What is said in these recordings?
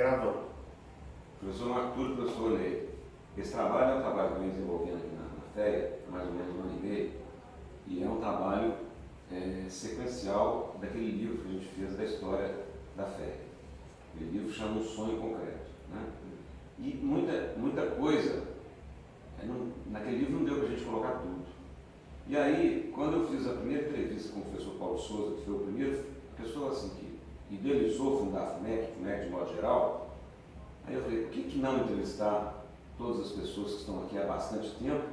Gravando. Professor Arthur, professor Ney, esse trabalho é um trabalho que eu venho desenvolvendo aqui na FEA, há mais ou menos 1 ano e meio, e é um trabalho sequencial daquele livro que a gente fez da história da FEA. O livro chama Um Sonho Concreto. Né? E muita coisa, naquele livro não deu para a gente colocar tudo. E aí, quando eu fiz a primeira entrevista com o professor Paulo Souza, que foi o primeiro pessoa assim, que idealizou fundar a FUMEC de modo geral, aí eu falei, por que não entrevistar todas as pessoas que estão aqui há bastante tempo,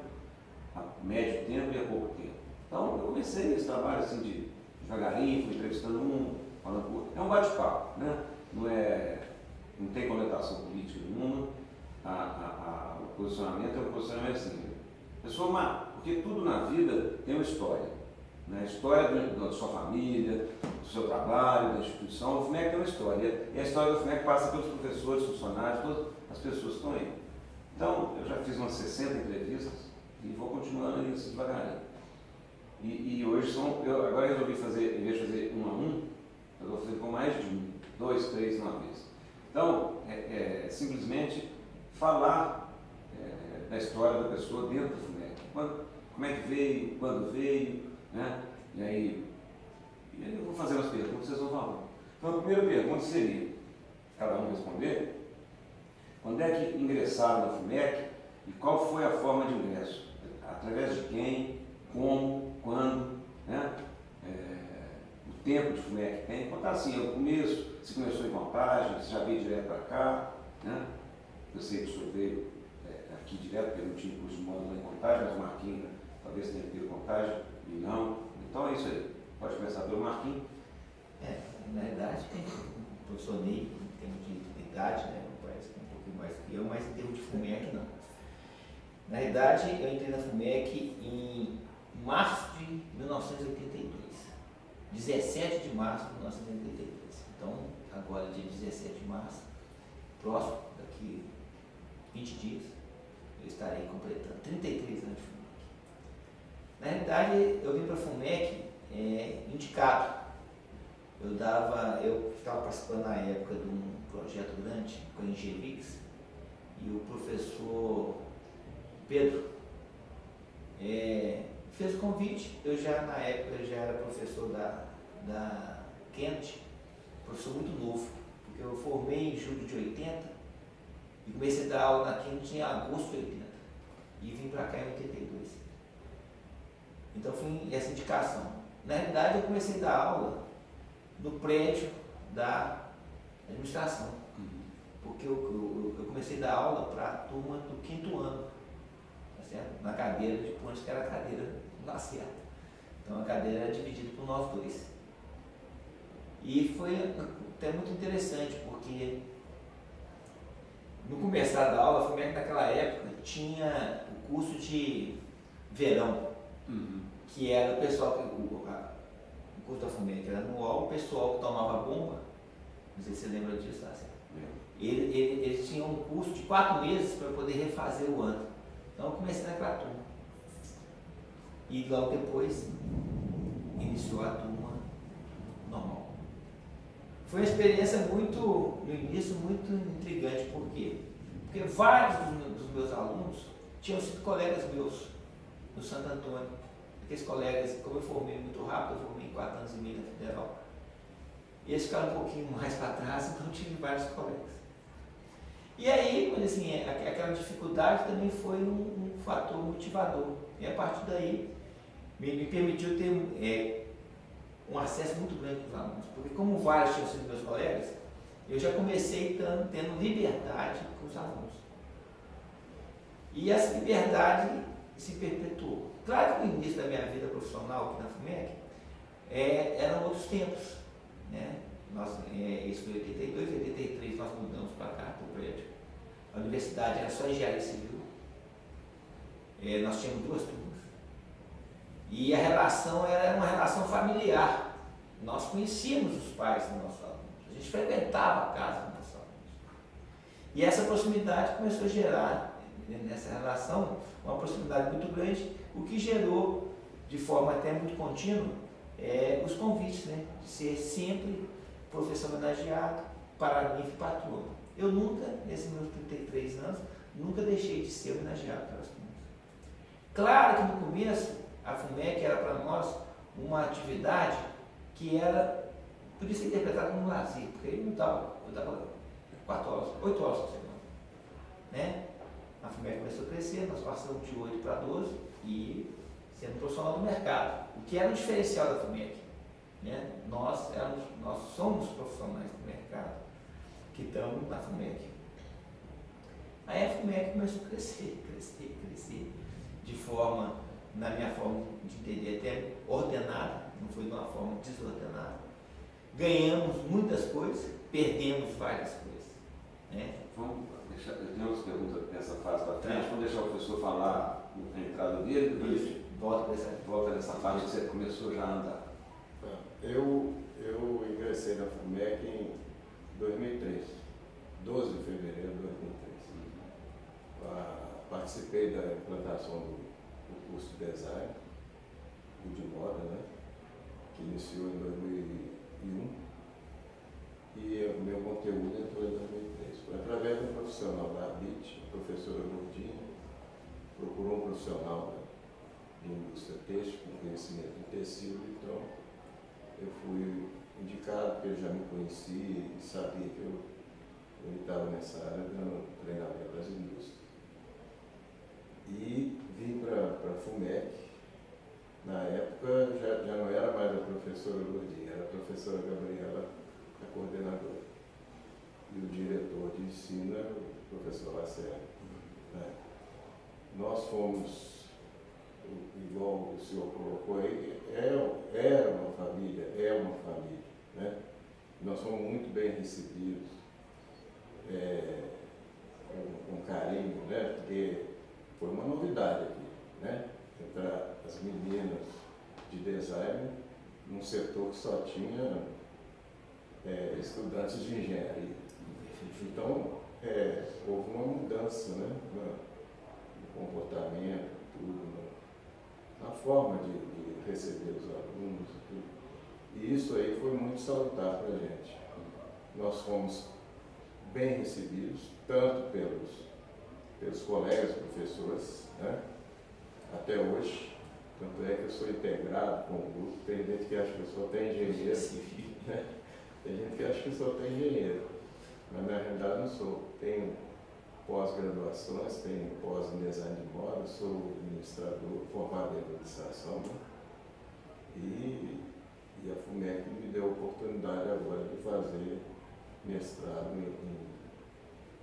há médio tempo e há pouco tempo? Então, eu comecei esse trabalho assim de devagarinho, fui entrevistando um, falando com outro. É um bate-papo, né? Não tem conotação política nenhuma, o posicionamento é um posicionamento assim. Pessoa, porque tudo na vida tem uma história. Né? A história da sua família, do seu trabalho, da instituição. O FUMEC tem uma história. E a história do FUMEC passa pelos professores, funcionários, todas as pessoas que estão aí. Então, eu já fiz umas 60 entrevistas e vou continuando aí assim devagarinho. E hoje agora eu resolvi fazer, em vez de fazer 1 a 1, eu vou fazer com mais de 1, 2, 3 de uma vez. Então, simplesmente falar da história da pessoa dentro do FUMEC. Como é que veio, quando veio, né? E aí eu vou fazer umas perguntas, vocês vão falar. Então, a primeira pergunta seria, cada um responder, quando é que ingressaram na FUMEC e qual foi a forma de ingresso? Através de quem, como, quando, né? O tempo de FUMEC tem. Contar assim, o começo, se começou em Contagem, se já veio direto para cá, né? Eu sei que o senhor veio aqui direto, porque eu não tinha curso de módulo em Contagem, mas o Marquinhos talvez tenha tido Contagem e não. Então é isso aí. Pode começar pelo Marquinhos. Na verdade, o professor Ney, em termos de idade, né, parece que é um pouquinho mais que eu, mas em termos de FUMEC, não. Na verdade, eu entrei na FUMEC em março de 1982. 17 de março de 1982. Então, agora, dia 17 de março, próximo, daqui 20 dias, eu estarei completando 33 anos de FUMEC. Na realidade, eu vim para a FUMEC indicado. Eu estava participando na época de um projeto grande com a Engelix e o professor Pedro fez o convite. Na época, já era professor da Kennedy, professor muito novo, porque eu formei em julho de 80 e comecei a dar aula na Kennedy em agosto de 80 e vim para cá em 82. Então foi essa indicação. Na realidade, eu comecei a dar aula no prédio da administração, porque eu comecei a dar aula para a turma do 5º ano, tá certo? Na cadeira de ponte, que era a cadeira Lacerda. Então a cadeira era dividida por nós dois. E foi até muito interessante, porque no começar da aula, foi naquela época, tinha o curso de verão, que era o pessoal, o curso da FUMEC era anual, o pessoal que tomava bomba, não sei se você lembra disso, tá certo? Eles tinham um curso de 4 meses para poder refazer o ano. Então eu comecei naquela turma. E logo depois iniciou a turma normal. Foi uma experiência no início, muito intrigante. Por quê? Porque vários dos meus alunos tinham sido colegas meus no Santo Antônio. Aqueles colegas, como eu formei muito rápido, eu formei em 4 anos e meio na Federal. Eles ficaram um pouquinho mais para trás, então eu tive vários colegas. E aí, assim, aquela dificuldade também foi um fator motivador. E a partir daí, me permitiu ter um acesso muito grande para os alunos. Porque como vários tinham sido meus colegas, eu já comecei tendo liberdade com os alunos. E essa liberdade se perpetuou. Claro que no início da minha vida profissional aqui na FUMEC, eram outros tempos. Né? Isso foi em 82, 83 nós mudamos para cá, para o prédio. A universidade era só engenharia civil. Nós tínhamos 2 turmas. E a relação era uma relação familiar. Nós conhecíamos os pais dos nossos alunos. A gente frequentava a casa dos nossos alunos. E essa proximidade começou a gerar, nessa relação, uma proximidade muito grande, o que gerou, de forma até muito contínua, os convites, né? De ser sempre professor homenageado, paraninfo e patrono. Eu nunca, nesses meus 33 anos, nunca deixei de ser homenageado pelas turmas. Claro que no começo, a FUMEC era para nós uma atividade que podia ser interpretada como lazer, porque eu dava 4 horas, 8 horas por semana. Né? A FUMEC começou a crescer, nós passamos de 8 para 12 e sendo profissional do mercado, o que era um diferencial da FUMEC. Né? Nós somos profissionais do mercado que estamos na FUMEC. Aí a FUMEC começou a crescer, de forma, na minha forma de entender, até ordenada, não foi de uma forma desordenada. Ganhamos muitas coisas, perdemos várias coisas. Né? Vamos deixar, eu tenho umas perguntas nessa fase para frente, vamos deixar o professor falar a entrada dele, depois volta nessa fase que você começou já a andar. Eu ingressei na FUMEC em 2003, 12 de fevereiro de 2003. Participei da implantação do curso de design, o de moda, né, que iniciou em 2001, e o meu conteúdo entrou em 2003. Foi através de um profissional da ABIT, a professora Lourdinha, procurou um profissional de indústria têxtil, com conhecimento em tecido, então eu fui indicado, porque ele já me conhecia e sabia que eu estava nessa área dando treinamento às indústrias. E vim para a FUMEC. Na época já não era mais a professora Lourdinha, era a professora Gabriela, a coordenadora. E o diretor de ensino era o professor Lacerda. Né? Nós fomos, igual o senhor colocou aí, era uma família, é uma família. Né? Nós fomos muito bem recebidos, com carinho, né? Porque foi uma novidade aqui, né? Entrar as meninas de design num setor que só tinha estudantes de engenharia. Então, houve uma mudança, né? No comportamento, tudo, na forma de receber os alunos e tudo. E isso aí foi muito salutar para a gente. Nós fomos bem recebidos, tanto pelos colegas professores, né? Até hoje, tanto é que eu sou integrado com o grupo. Tem gente que acha que eu só tenho engenheiro, né? Tem gente que acha que eu só tenho engenheiro, mas na realidade não sou. Tenho pós-graduações, tenho pós em design de moda, sou administrador, formado em administração, né? E a FUMEC me deu a oportunidade agora de fazer mestrado em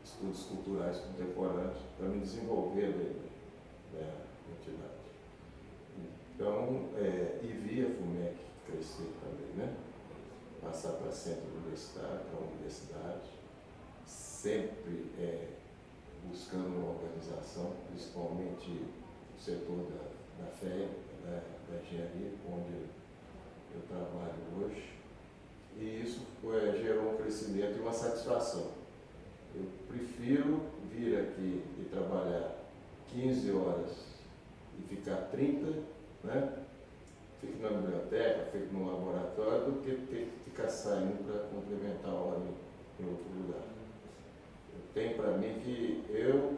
estudos culturais contemporâneos para me desenvolver da entidade. Então, e vi a FUMEC crescer também, né? Passar para centro universitário, para a universidade, sempre buscando uma organização, principalmente o setor da FEA, da engenharia, onde eu trabalho hoje. E isso gerou um crescimento e uma satisfação. Eu prefiro vir aqui e trabalhar 15 horas e ficar 30, né? Fico na biblioteca, fico no laboratório, do que ter que ficar saindo para complementar a hora em outro lugar. Eu tenho para mim que eu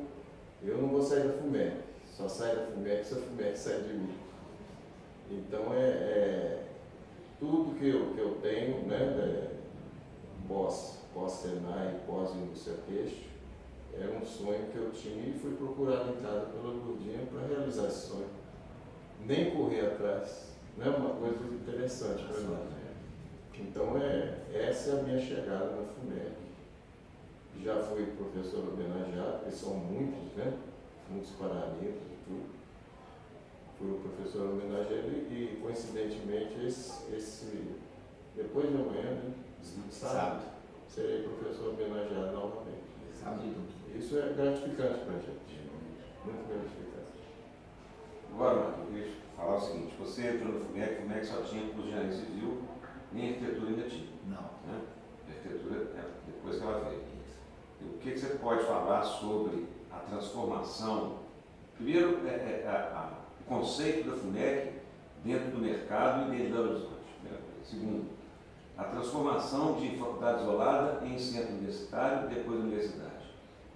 não vou sair da FUMEC, só saio da FUMEC se a FUMEC sair de mim. Então tudo que eu tenho, né, pós-Senai, pós-indústria têxtil, era um sonho que eu tinha e fui procurado em casa pela Lourdinha para realizar esse sonho. Nem correr atrás, né, uma coisa interessante para mim. Então essa é a minha chegada na FUMEC. Já fui professor homenageado, porque são muitos, né, muitos paraninfos e tudo. Fui o professor homenageado e coincidentemente, depois de amanhã, né, sábado, serei professor homenageado novamente. Isso é gratificante para a gente, muito gratificante. Agora, Marcos, deixa eu falar o seguinte: você entrou no FUMEC só tinha curso de engenharia civil, nem arquitetura ainda tinha. Não. Né? Arquitetura depois que ela veio. E o que você pode falar sobre a transformação? Primeiro, o conceito da FUMEC dentro do mercado e dentro da Belo Horizonte. Segundo, a transformação de faculdade isolada em centro universitário, depois universidade.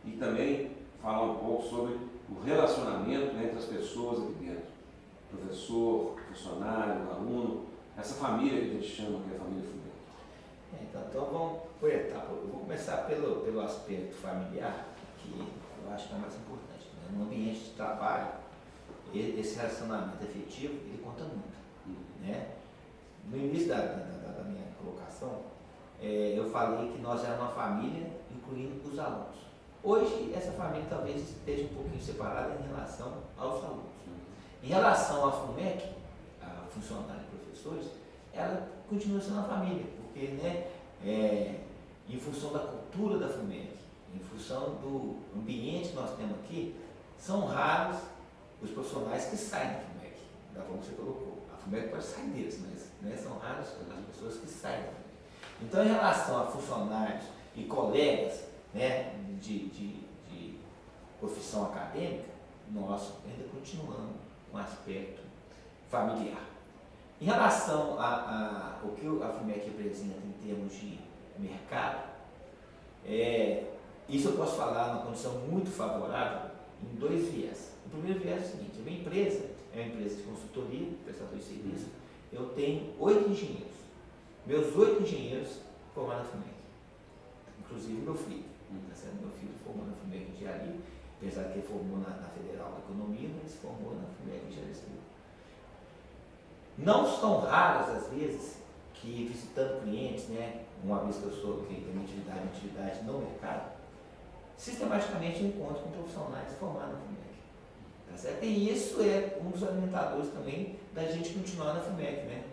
E também falar um pouco sobre o relacionamento entre as pessoas aqui dentro, professor, funcionário, aluno, essa família que a gente chama que é a família FUMEC. Então vamos por etapa. Eu vou começar pelo aspecto familiar, que eu acho que é o mais importante. Né? No ambiente de trabalho, esse relacionamento efetivo, ele conta muito. Né? No início da minha colocação, eu falei que nós éramos uma família, incluindo os alunos. Hoje, essa família talvez esteja um pouquinho separada em relação aos alunos. Em relação à FUMEC, a funcionários e professores, ela continua sendo uma família, porque, né, em função da cultura da FUMEC, em função do ambiente que nós temos aqui, são raros os profissionais que saem da FUMEC, da forma que você colocou. A FUMEC pode sair deles, mas, né, são raras as pessoas que saem da FUMEC. Então, em relação a funcionários e colegas, né, de profissão acadêmica, nós ainda continuamos com um aspecto familiar. Em relação ao que a FUMEC representa em termos de mercado, isso eu posso falar numa condição muito favorável em dois viés. O primeiro viés é o seguinte: a minha empresa é uma empresa de consultoria, prestador de serviço. Eu tenho 8 engenheiros. Meus 8 engenheiros formaram na FUMEC, inclusive meu filho. Meu filho formou na FUMEC em Engenharia, apesar que ele formou na Federal de Economia, mas formou na FUMEC em Engenharia Civil. Não são raras as vezes que, visitando clientes, né, uma vez que eu sou que tenho atividade no mercado, sistematicamente eu encontro com profissionais formados na FUMEC. Tá certo? E isso é um dos alimentadores também da gente continuar na FUMEC, né?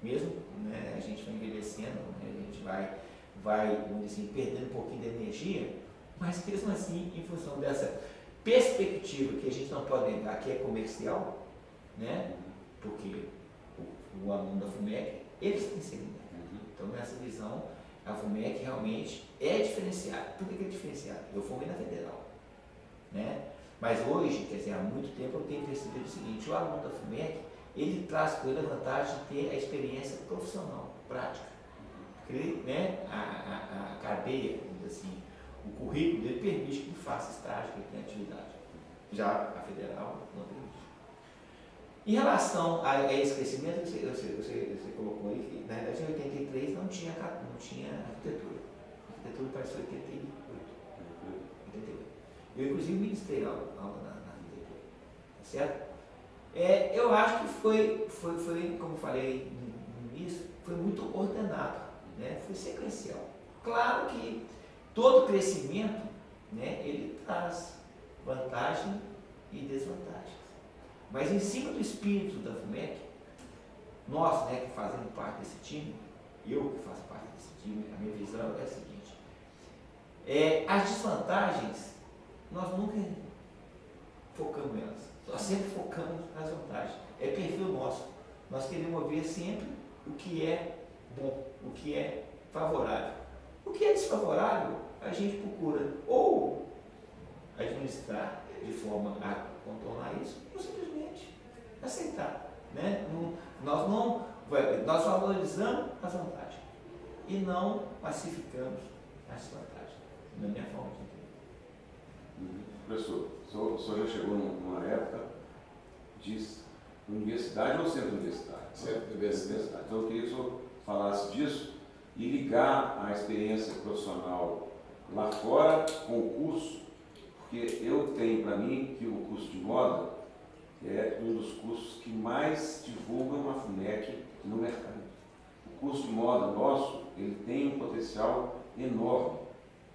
Mesmo, né, a gente vai envelhecendo, né, a gente vai, vamos dizer assim, perdendo um pouquinho de energia, mas mesmo assim, em função dessa perspectiva que a gente não pode negar que é comercial, né? Porque o aluno da FUMEC, eles têm segmento. Então, nessa visão, a FUMEC realmente é diferenciada. Por que é diferenciada? Eu formei na Federal, né? Mas hoje, quer dizer, há muito tempo eu tenho percebido o seguinte: o aluno da FUMEC, ele traz com ele a vantagem de ter a experiência profissional, prática. Porque, né, a cadeia, vamos dizer assim, o currículo dele permite que ele faça estágio, que ele tenha atividade. Já a Federal não permite. Em relação a esse crescimento, você colocou aí que, na verdade, em 83 não tinha arquitetura. A arquitetura parece 88. Eu, inclusive, ministrei aula na arquitetura. Tá certo? Eu acho que foi, como eu falei no início, foi muito ordenado, né? Foi sequencial. Claro que todo crescimento, né, ele traz vantagem e desvantagens. Mas em cima do espírito da FUMEC, nós, né, que fazemos parte desse time, eu que faço parte desse time, a minha visão é a seguinte: as desvantagens, nós nunca focamos nelas, nós sempre focamos nas vantagens. É perfil nosso. Nós queremos ver sempre o que é bom, o que é favorável. O que é desfavorável, a gente procura ou administrar de forma a contornar isso, ou simplesmente aceitar, né? Nós valorizamos as vantagens e não pacificamos as desvantagens, na minha forma de entender. Professor, o senhor já chegou numa época de universidade ou centro universitário? Centro universitário. Então eu queria que o senhor falasse disso e ligar a experiência profissional lá fora com o curso, porque eu tenho para mim que o curso de moda é um dos cursos que mais divulgam a FUMEC no mercado. O curso de moda nosso, ele tem um potencial enorme,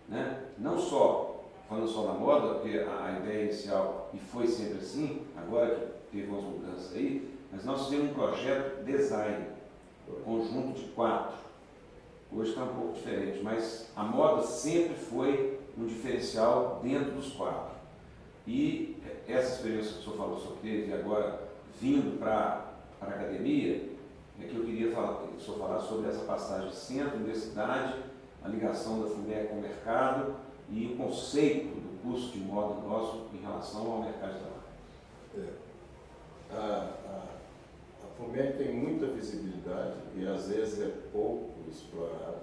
né? Não só, falando só da moda, porque a ideia inicial, e foi sempre assim, agora que teve umas mudanças aí, mas nós fizemos um projeto design, conjunto de 4. Hoje está um pouco diferente, mas a moda sempre foi um diferencial dentro dos 4. E essa experiência que o senhor falou sobre teve, e agora vindo para a academia, é que eu queria que o senhor falasse sobre essa passagem centro-universidade, a ligação da FUMEC com o mercado e o conceito do curso de moda nosso em relação ao mercado de trabalho. a FUMEC tem muita visibilidade e às vezes é pouco explorada.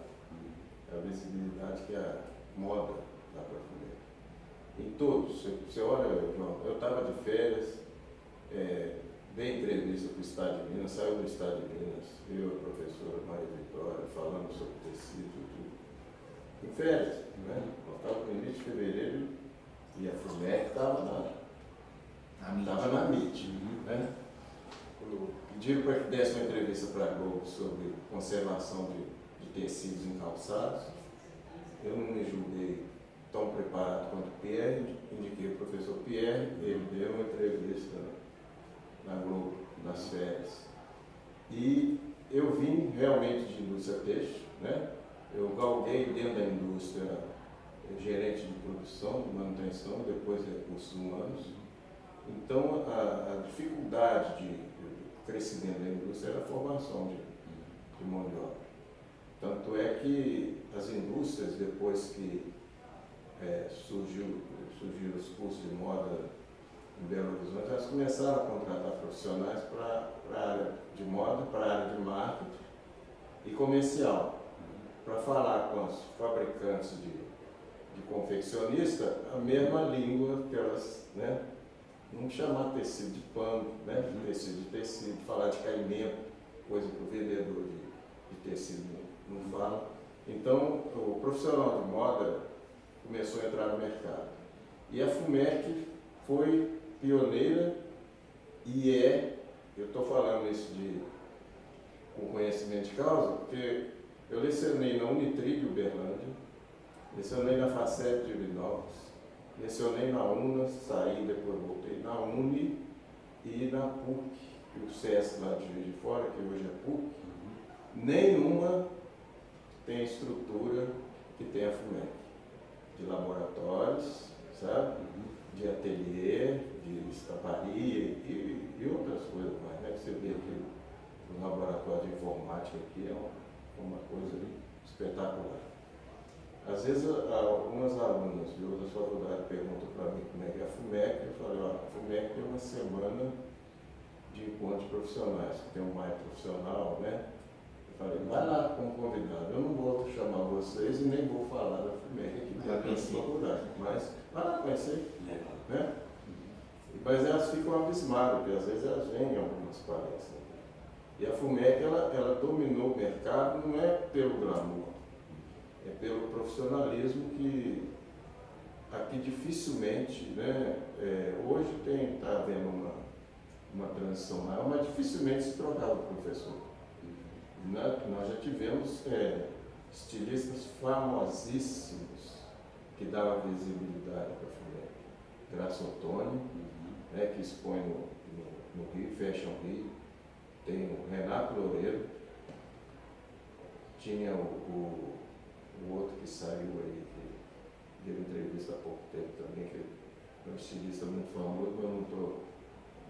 A visibilidade que a moda dá para a FUMEC. Em todos, você olha, João, eu estava de férias, dei entrevista para o Estado de Minas, saiu do Estado de Minas, eu e a professora Maria Vitória, falando sobre tecido e tudo. Em férias, né? Nós estávamos no início de fevereiro e a FUMEC estava na MIT. Né? Pediram para que desse uma entrevista para a Globo sobre conservação de tecidos em calçados. Eu não me julguei tão preparado quanto o Pierre, indiquei o professor Pierre, ele deu uma entrevista na Globo, nas férias. E eu vim realmente de indústria têxtil, né? Eu galguei dentro da indústria gerente de produção, de manutenção, depois recursos humanos. Então, a dificuldade de crescimento da indústria era a formação de mão de obra. Tanto é que as indústrias, depois que surgiram os cursos de moda em Belo Horizonte, elas começaram a contratar profissionais para a área de moda, para a área de marketing e comercial, para falar com os fabricantes de confeccionista a mesma língua que elas, né? Não chamar tecido de pano, né? Tecido de tecido, falar de caimento, coisa que o vendedor de tecido não fala. Então, o profissional de moda começou a entrar no mercado. E a FUMEC foi pioneira e eu estou falando isso com conhecimento de causa, porque eu lecionei na Unitrig Uberlândia, lecionei na FACEP de Divinópolis, lecionei na UNA, saí, depois voltei na UNI e na PUC, e o SESC lá de Juiz de Fora, que hoje é PUC, nenhuma tem a estrutura que tem a FUMEC, de laboratórios, sabe? De ateliê, de estamparia e outras coisas mais, né? Que você vê aqui no laboratório de informática aqui, é uma coisa espetacular. Às vezes, algumas alunas de outras faculdades perguntam para mim como é que é a FUMEC. Eu falei, a FUMEC tem uma semana de encontros profissionais, tem um mais profissional, né? Eu falei, vai lá como convidado, eu não vou chamar vocês e nem vou falar da FUMEC aqui dentro da faculdade, mas vai lá conhecer, né? Mas elas ficam abismadas, porque às vezes elas vêm em algumas palestras. E a FUMEC, ela dominou o mercado, não é pelo glamour, é pelo profissionalismo que aqui dificilmente, né, hoje está havendo uma transição maior, mas dificilmente se trocava o professor. Nós já tivemos estilistas famosíssimos que davam visibilidade para a FUMEC. Graça Ottoni, né, que expõe no Rio, Fashion Rio. Tem o Renato Loureiro, tinha o outro que saiu aí, que deu entrevista há pouco tempo também, que é um estilista muito famoso, mas eu não estou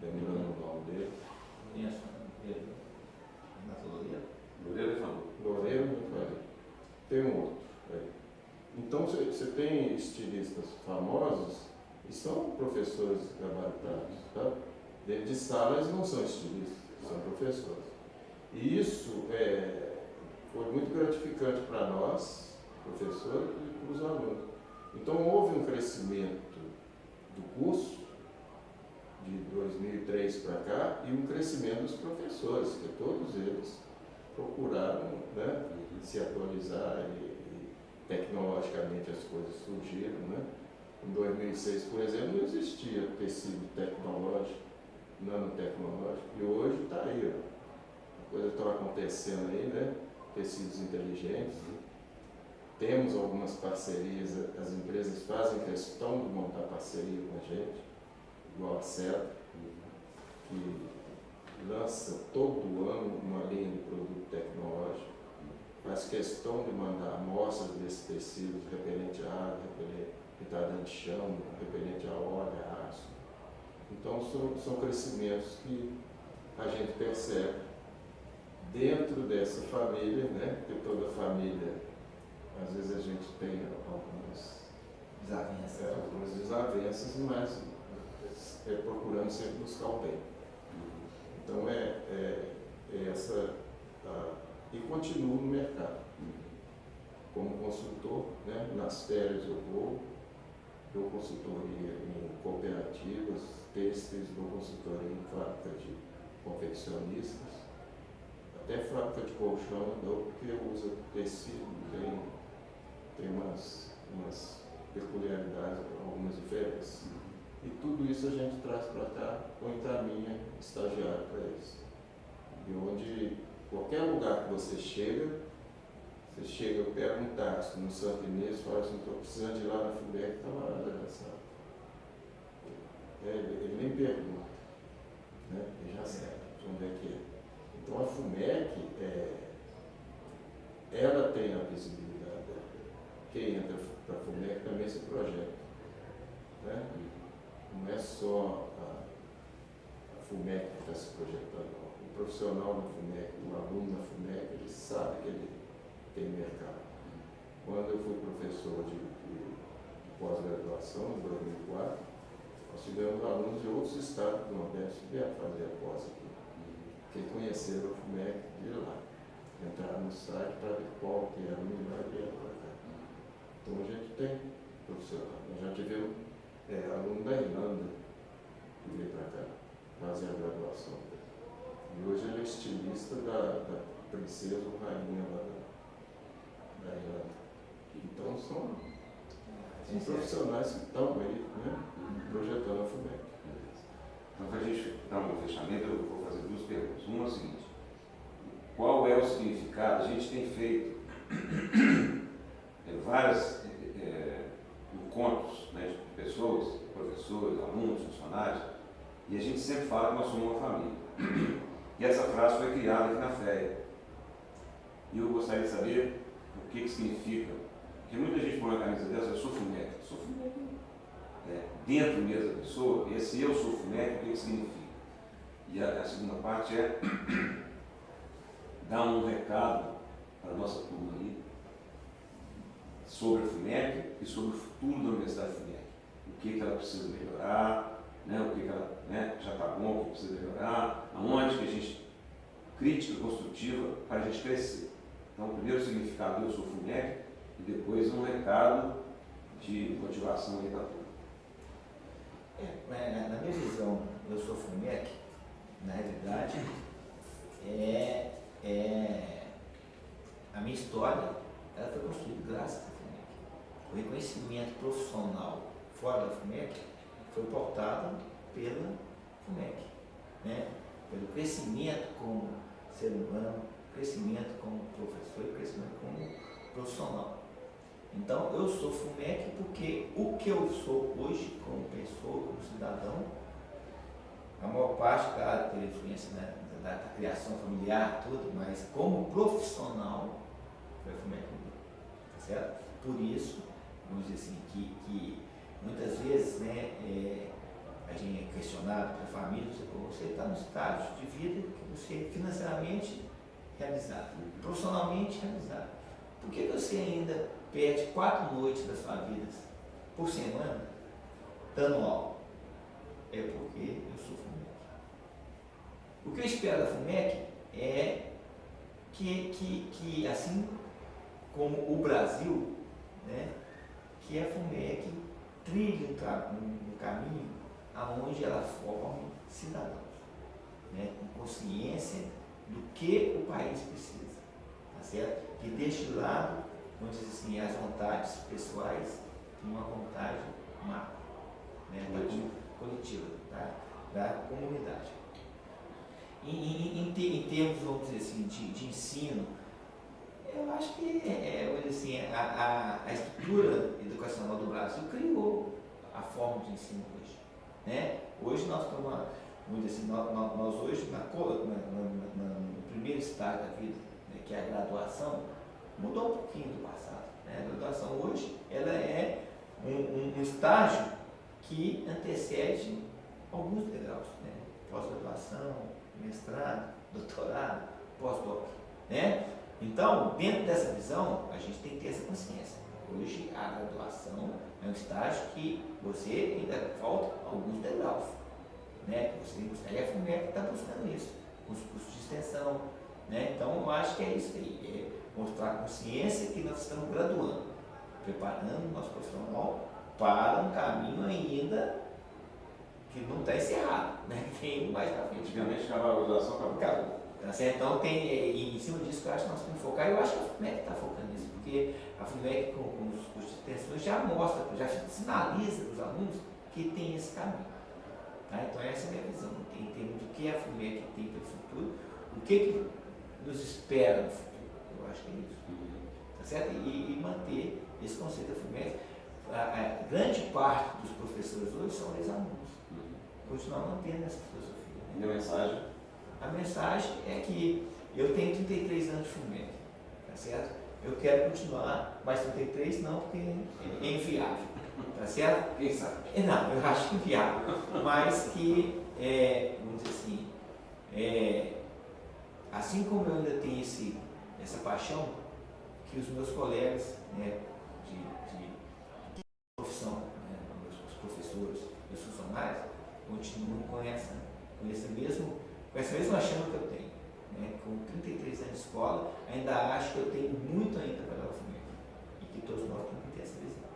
lembrando o nome dele. Renato Loureiro? Loureiro é famoso. Loureiro, eu falei. Tem um outro aí. Então você tem estilistas famosos e são professores gabaritados, tá? Dentro de sala eles não são estilistas, são professores. E isso foi muito gratificante para nós, professores, e para os alunos. Então houve um crescimento do curso de 2003 para cá e um crescimento dos professores, que todos eles procuraram, né, se atualizar e tecnologicamente as coisas surgiram, né? Em 2006, por exemplo, não existia tecido tecnológico, nanotecnológico, e hoje está aí, ó. A coisa está acontecendo aí, né? Tecidos inteligentes. Temos algumas parcerias, as empresas fazem questão de montar parceria com a gente, igual a CETA, que lança todo ano uma linha de produto tecnológico, faz questão de mandar amostras desses tecidos repelente à água, retardante de chão, repelente a óleo, a aço. Então são crescimentos que a gente percebe dentro dessa família, né? Porque toda família, às vezes a gente tem algumas desavenças, mas procurando sempre buscar o bem. Então essa. E continuo no mercado. Como consultor, né? Nas férias eu dou consultoria em cooperativas, têxteis, dou consultoria em fábrica de confeccionistas, até fábrica de colchão eu dou, porque eu uso tecido, tem umas peculiaridades, algumas diferenças. E tudo isso a gente traz para cá, ou encaminha estagiário para isso. E onde, qualquer lugar que você chega, eu pego um táxi no Santo Inês, falo assim, estou precisando de ir lá na FUMEC, está lá nessa. Ele nem pergunta, né? Ele já sabe onde é que é. Então a FUMEC, ela tem a visibilidade dela. Quem entra para a FUMEC também se projeta, né? Não é só a FUMEC que está se projetando, não. O profissional da FUMEC, o aluno da FUMEC, ele sabe que ele tem mercado. Quando eu fui professor de pós-graduação, em 2004, nós tivemos alunos de outros estados do Nordeste que vieram fazer a pós aqui, que conheceram a FUMEC de lá. Entraram no site para ver qual que era o melhor e vieram para cá. Então a gente tem profissional. Nós já tivemos aluno da Irlanda que veio para cá fazer a graduação. E hoje ele é estilista da princesa ou rainha lá da Irlanda. Então são profissionais que estão aí, né, projetando a FUMEC. Então, para a gente dar um fechamento, eu vou fazer duas perguntas. Uma é o seguinte: qual é o significado? A gente tem feito vários encontros, né, de pessoas, professores, alunos, funcionários, e a gente sempre fala que nós somos uma família. E essa frase foi criada aqui na FEA. E eu gostaria de saber o que significa, porque muita gente põe uma camisa dessa, eu sou FUMEC. Sou FUMEC. Dentro mesmo da pessoa, esse eu sou FUMEC, o que significa? E a segunda parte é dar um recado para a nossa turma aí sobre a FUMEC e sobre o futuro da Universidade FUMEC. O que ela precisa melhorar, né? O que ela, né, já está bom, o que precisa melhorar, aonde que a gente, crítica construtiva para a gente crescer. Então, o primeiro significado, eu sou FUMEC, e depois um recado de motivação aí para a turma. Na minha visão, eu sou FUMEC, na realidade, a minha história ela foi construída graças à FUMEC. O reconhecimento profissional fora da FUMEC foi pautado pela FUMEC, né? Pelo crescimento como ser humano, crescimento como professor e crescimento como profissional. Então, eu sou FUMEC porque o que eu sou hoje, como pessoa, como cidadão, a maior parte, claro, teve influência, né, da criação familiar, tudo, mas como profissional, foi a FUMEC, tá certo? Por isso, vamos dizer assim, que muitas vezes, né, a gente é questionado pela família, você está no estágio de vida que você financeiramente realizado, profissionalmente realizado. Por que você ainda perde 4 noites da sua vida por semana, dando aula? É porque eu sou FUMEC. O que eu espero da FUMEC é que assim como o Brasil, né, que a FUMEC trilhe um caminho aonde ela forme cidadãos, né, com consciência do que o país precisa, tá certo? Que deixe de lado, vamos dizer assim, as vontades pessoais e uma vontade macro, né, coletiva, da comunidade. Em termos, vamos dizer assim, de ensino, eu acho que vamos dizer assim, a estrutura educacional do Brasil criou forma de ensino hoje, né? Hoje nós estamos, vamos dizer assim, nós hoje, no primeiro estágio da vida, né, que é a graduação, mudou um pouquinho do passado, né? A graduação hoje, ela é um estágio que antecede alguns degraus, né? Pós-graduação, mestrado, doutorado, pós-doc, né? Então, dentro dessa visão, a gente tem que ter essa consciência. Hoje, a graduação é um estágio que você ainda falta alguns degraus, né? Você tem que buscar, e a FUMEC está buscando isso, com os cursos de extensão, né? Então eu acho que é isso aí, é mostrar a consciência que nós estamos graduando, preparando o nosso profissional para um caminho ainda que não está encerrado, né? Tem mais para frente. Antigamente a valorização acabou. Tá certo? Então tem, e em cima disso que eu acho que nós temos que focar, e eu acho que a FUMEC está focando nisso, porque a FUMEC com os cursos de extensão já mostra, já sinaliza para os alunos que tem esse caminho. Tá? Então essa é a minha visão, em termos do que a FUMEC tem para o futuro, o que nos espera no futuro. Eu acho que é isso. Tá certo? E manter esse conceito da FUMEC. A grande parte dos professores hoje são ex-alunos. Continuar mantendo essa filosofia. E a mensagem? A mensagem é que eu tenho 33 anos de FUMEC, tá certo? Eu quero continuar, mas 33 não, porque é inviável, tá certo? Quem sabe? Não, eu acho inviável, mas que, vamos dizer assim, assim como eu ainda tenho essa paixão, que os meus colegas, né, de profissão, né, os professores, os funcionários, continuam com essa mesma chama que eu tenho. Né? Com 33 anos de escola, ainda acho que eu tenho muito ainda para dar o FUMEC. E que todos nós temos que ter essa visão.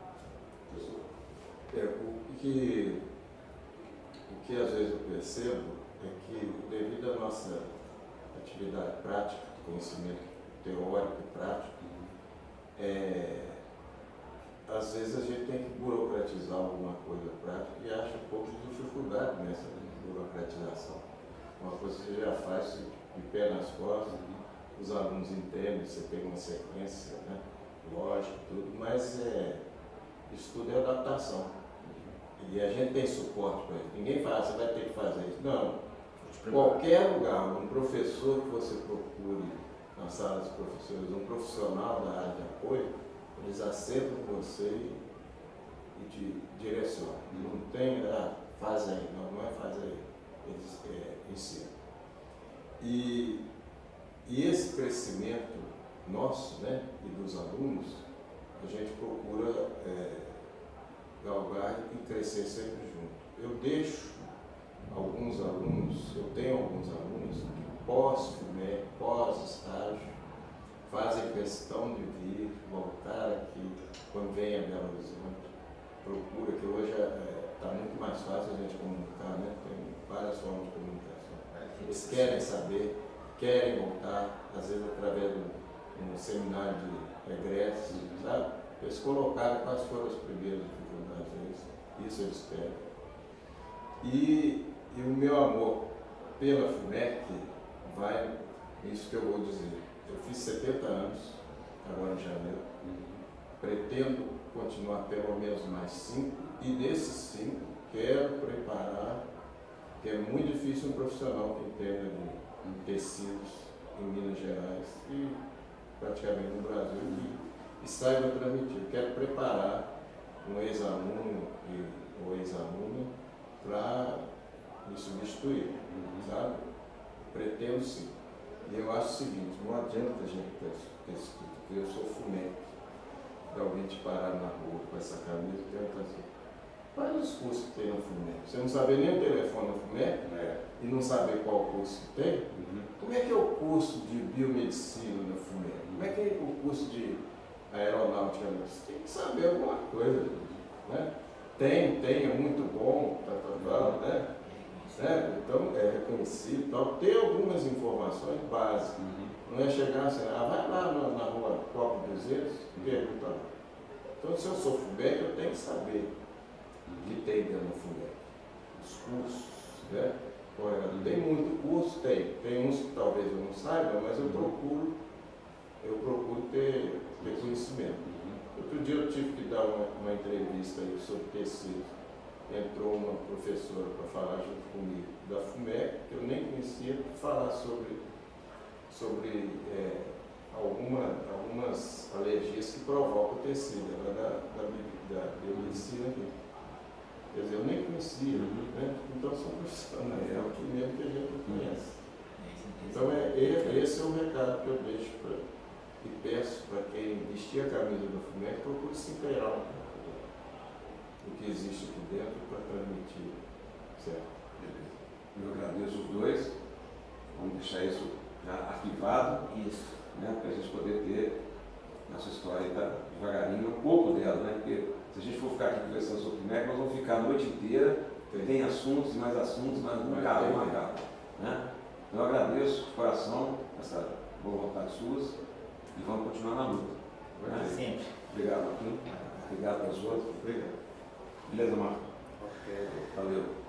O que às vezes eu percebo é que, devido à nossa atividade prática, conhecimento teórico e prático, às vezes a gente tem que burocratizar alguma coisa prática e acha um pouco de dificuldade nessa burocratização. Uma coisa que você já faz de pé nas costas, os alunos entendem, você tem uma sequência, né, lógica, tudo, mas isso tudo é adaptação. E a gente tem suporte para isso. Ninguém fala, você vai ter que fazer isso. Não. Qualquer lugar, um professor que você procure na sala dos professores, um profissional da área de apoio, eles aceitam você e te direcionam. Não tem, faz aí, não é faz aí. Eles ensinam. E esse crescimento nosso, né, e dos alunos, a gente procura galgar e crescer sempre junto. Eu deixo alguns alunos, eu tenho alguns alunos que pós-FUMEC, pós-estágio, fazem questão de vir, voltar aqui, quando vem a Belo Horizonte, procura, que hoje está muito mais fácil a gente comunicar, né? Tem várias formas de comunicação. Eles querem saber, querem voltar, às vezes através de um seminário de egressos, sabe? Eles colocaram quais foram as primeiras dificuldades, isso eles querem. E o meu amor pela FUMEC vai nisso que eu vou dizer. Eu fiz 70 anos, agora em janeiro. Pretendo continuar pelo menos mais 5, e desses 5, quero preparar, que é muito difícil um profissional que entenda de tecidos em Minas Gerais e praticamente no Brasil e saiba transmitir. Quero preparar um ex-aluno ou ex-aluna para me substituir, sabe? Pretendo sim. E eu acho o seguinte, não adianta a gente ter escrito que eu sou FUMEC, de alguém te parar na rua com essa camisa e perguntar assim, quais os cursos que tem no FUMEC? Você não saber nem o telefone do FUMEC e não saber qual curso que tem? Como é que é o curso de biomedicina no FUMEC? Como é que é o curso de aeronáutica? Você tem que saber alguma coisa, né? Tem, é muito bom, né? Então é reconhecido, tal. Tem algumas informações básicas. Não é chegar assim, vai lá na rua Copo 200 e pergunta lá. Então, se eu sou FUMEC, eu tenho que saber o que tem dentro do FUMEC. Os cursos, né? Tem muito curso, tem uns que talvez eu não saiba, mas eu procuro ter conhecimento. Outro dia eu tive que dar uma entrevista aí sobre tecido. Entrou uma professora para falar junto comigo da FUMEC, que eu nem conhecia, para falar sobre algumas alergias que provocam o tecido, da biomedicina aqui. Quer dizer, eu nem conhecia, né? Então são profissionais, é o que mesmo que a gente não conhece. Então esse é o recado que eu deixo e peço para quem vestir a camisa da FUMEC, procure se inteirar um pouco do que existe aqui dentro para transmitir, certo? Beleza. Eu agradeço os dois. Vamos deixar isso já arquivado, Isso. né, para a gente poder ter nossa história tá, devagarinho, um pouco dela, né? Porque se a gente for ficar aqui conversando sobre o PIMEC, nós vamos ficar a noite inteira, tem assuntos e mais assuntos, mas não acaba, não acaba. Né? Então eu agradeço de coração essa boa vontade suas e vamos continuar na luta. Né? Sempre. Obrigado, Marquinhos. Obrigado aos outros. Obrigado. Beleza, Marcos? Ok. Valeu.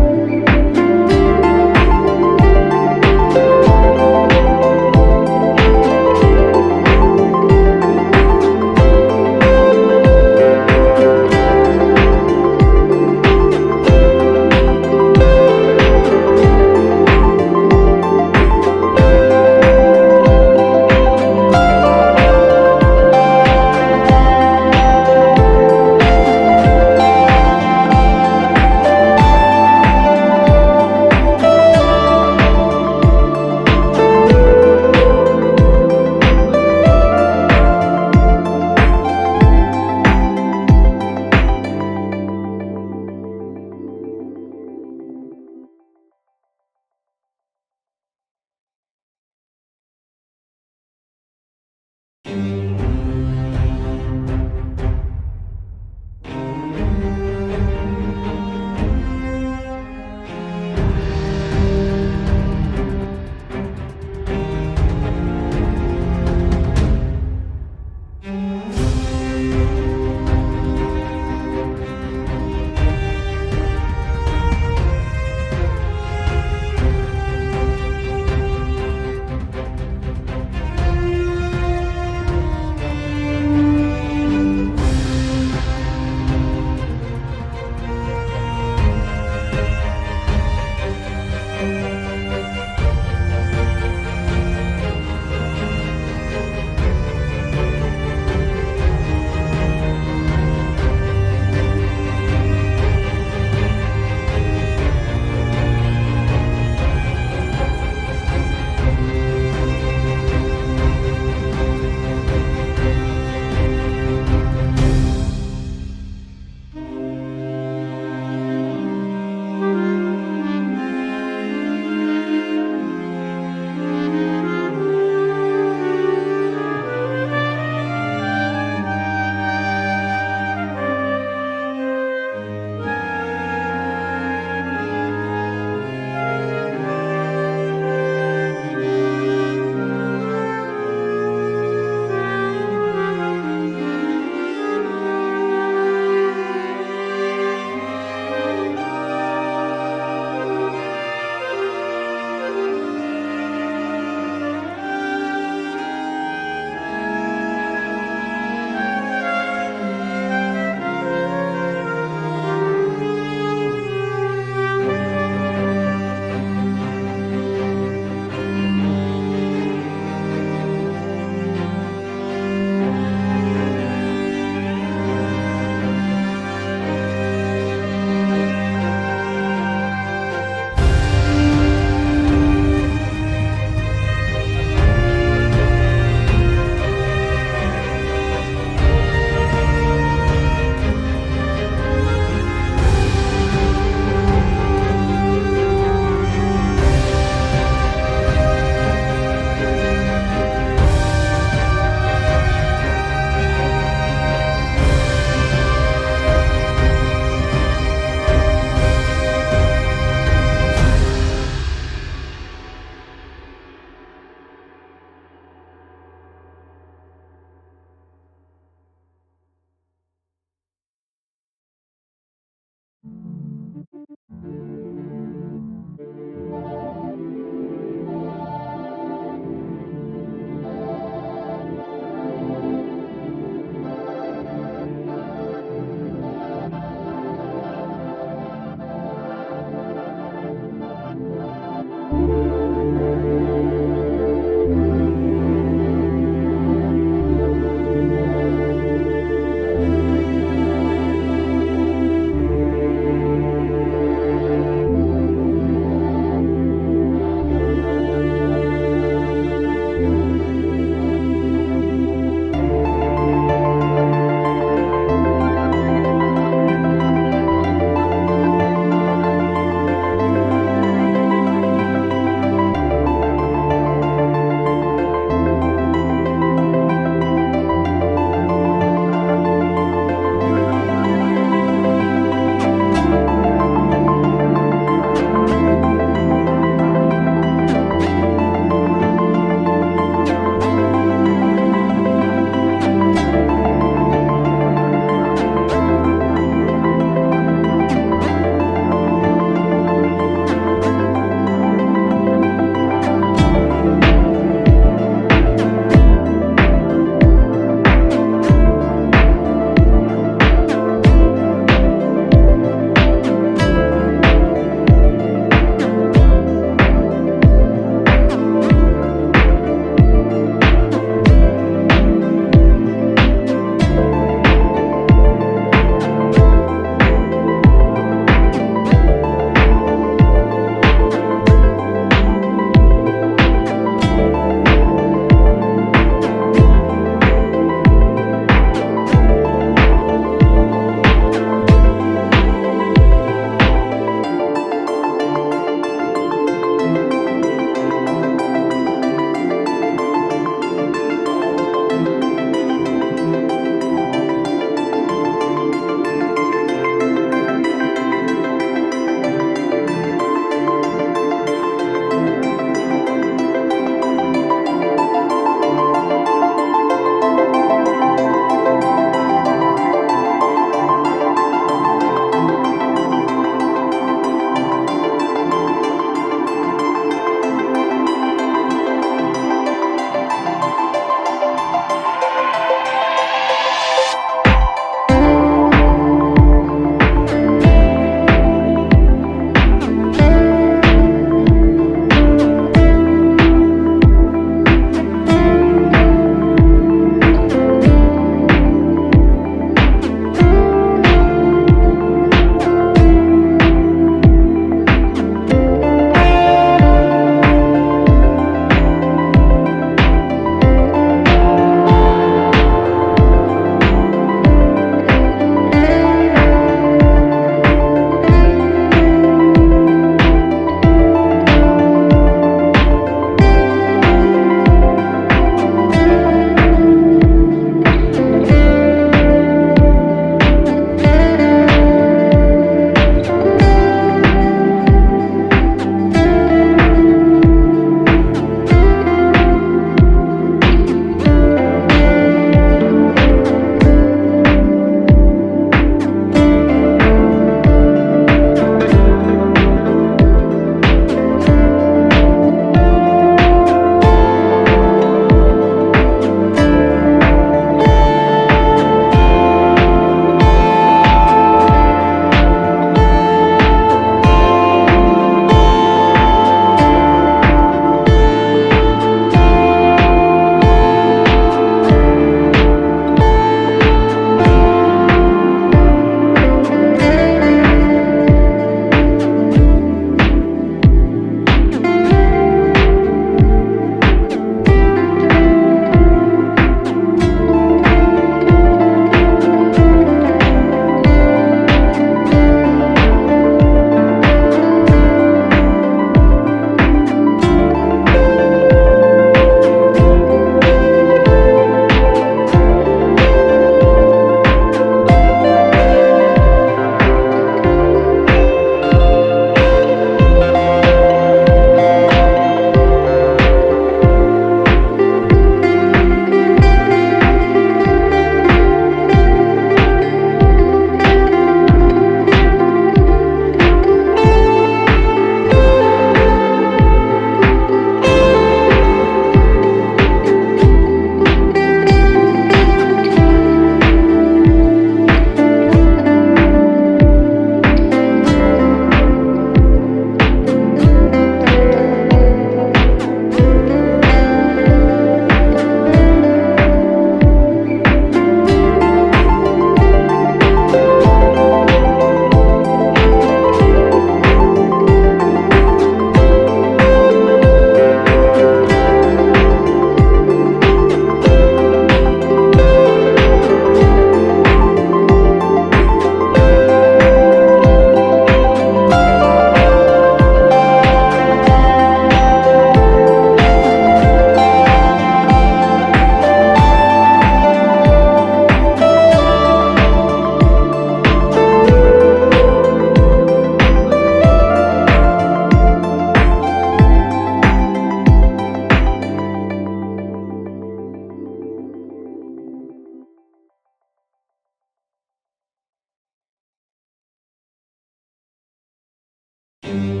Amém.